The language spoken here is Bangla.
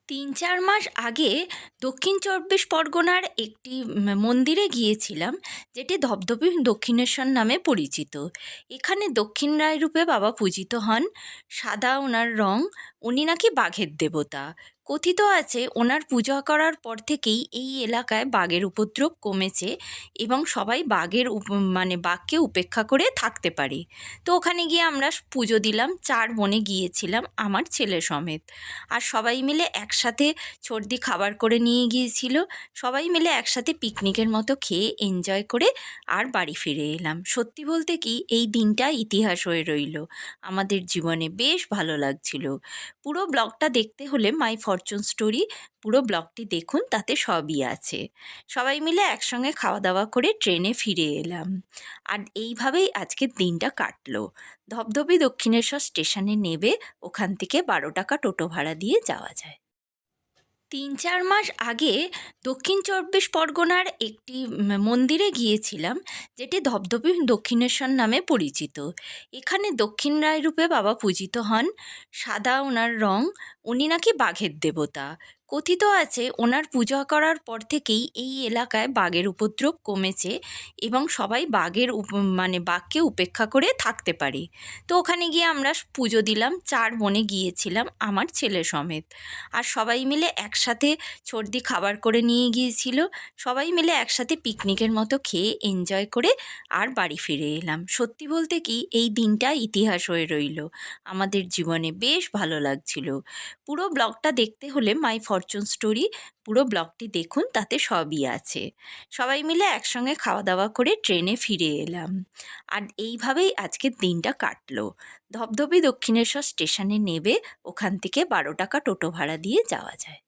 ৩-৪ মাস আগে দক্ষিণ চব্বিশ পরগনার একটি মন্দিরে গিয়েছিলাম, যেটি ধবধবে দক্ষিণেশ্বর নামে পরিচিত। এখানে দক্ষিণ রায় রূপে বাবা পূজিত হন। সাদা ওনার রং। উনি নাকি বাঘের দেবতা। কথিত আছে ওনার পূজা করার পর থেকেই এই এলাকায় বাঘের উপদ্রব কমেছে এবং সবাই বাঘকে উপেক্ষা করে থাকতে পারে। তো ওখানে গিয়ে আমরা পুজো দিলাম, 4 বোনে গিয়েছিলাম আমার ছেলে সমেত। আর সবাই মিলে একসাথে সর্দি খাবার করে নিয়ে গিয়েছিল। সবাই মিলে একসাথে পিকনিকের মতো খেয়ে এনজয় করে আর বাড়ি ফিরে এলাম। সত্যি বলতে কি, এই দিনটা ইতিহাস হয়ে রইল আমাদের জীবনে। বেশ ভালো লাগছিল। পুরো ব্লগটা দেখতে হলে মাই ফরচুন স্টোরি পুরো ব্লগটি দেখুন, তাতে সবই আছে। সবাই মিলে একসঙ্গে খাওয়া দাওয়া করে ট্রেনে ফিরে এলাম। আর এইভাবেই আজকের দিনটা কাটলো। ধবধবে দক্ষিণেশ্বর স্টেশনে নেবে ওখান থেকে 12 টাকা টোটো ভাড়া দিয়ে যাওয়া যায়। ৩-৪ মাস আগে দক্ষিণ চব্বিশ পরগনার একটি মন্দিরে গিয়েছিলাম, যেটি ধবধবে দক্ষিণেশ্বর নামে পরিচিত। এখানে দক্ষিণ রায় রূপে বাবা পূজিত হন। সাদা ওনার রং। উনি নাকি বাঘের দেবতা। কথিত আছে ওনার পূজা করার পর থেকেই এই এলাকায় বাঘের উপদ্রব কমেছে এবং সবাই বাঘকে উপেক্ষা করে থাকতে পারে। তো ওখানে গিয়ে আমরা পুজো দিলাম, 4 বোনে গিয়েছিলাম আমার ছেলে সমেত। আর সবাই মিলে একসাথে সর্দি খাবার করে নিয়ে গিয়েছিল। সবাই মিলে একসাথে পিকনিকের মতো খেয়ে এনজয় করে আর বাড়ি ফিরে এলাম। সত্যি বলতে কি, এই দিনটা ইতিহাস হয়ে রইল আমাদের জীবনে। বেশ ভালো লাগছিল। পুরো ব্লগটা দেখতে হলে মাই ফরচুন স্টোরি পুরো ব্লগটি দেখুন, তাতে সবই আছে। সবাই মিলে একসঙ্গে খাওয়া দাওয়া করে ট্রেনে ফিরে এলাম। আর এইভাবেই আজকের দিনটা কাটলো। ধবধবে দক্ষিণেশ্বর স্টেশনে নেবে ওখান থেকে 12 টাকা টোটো ভাড়া দিয়ে যাওয়া যায়।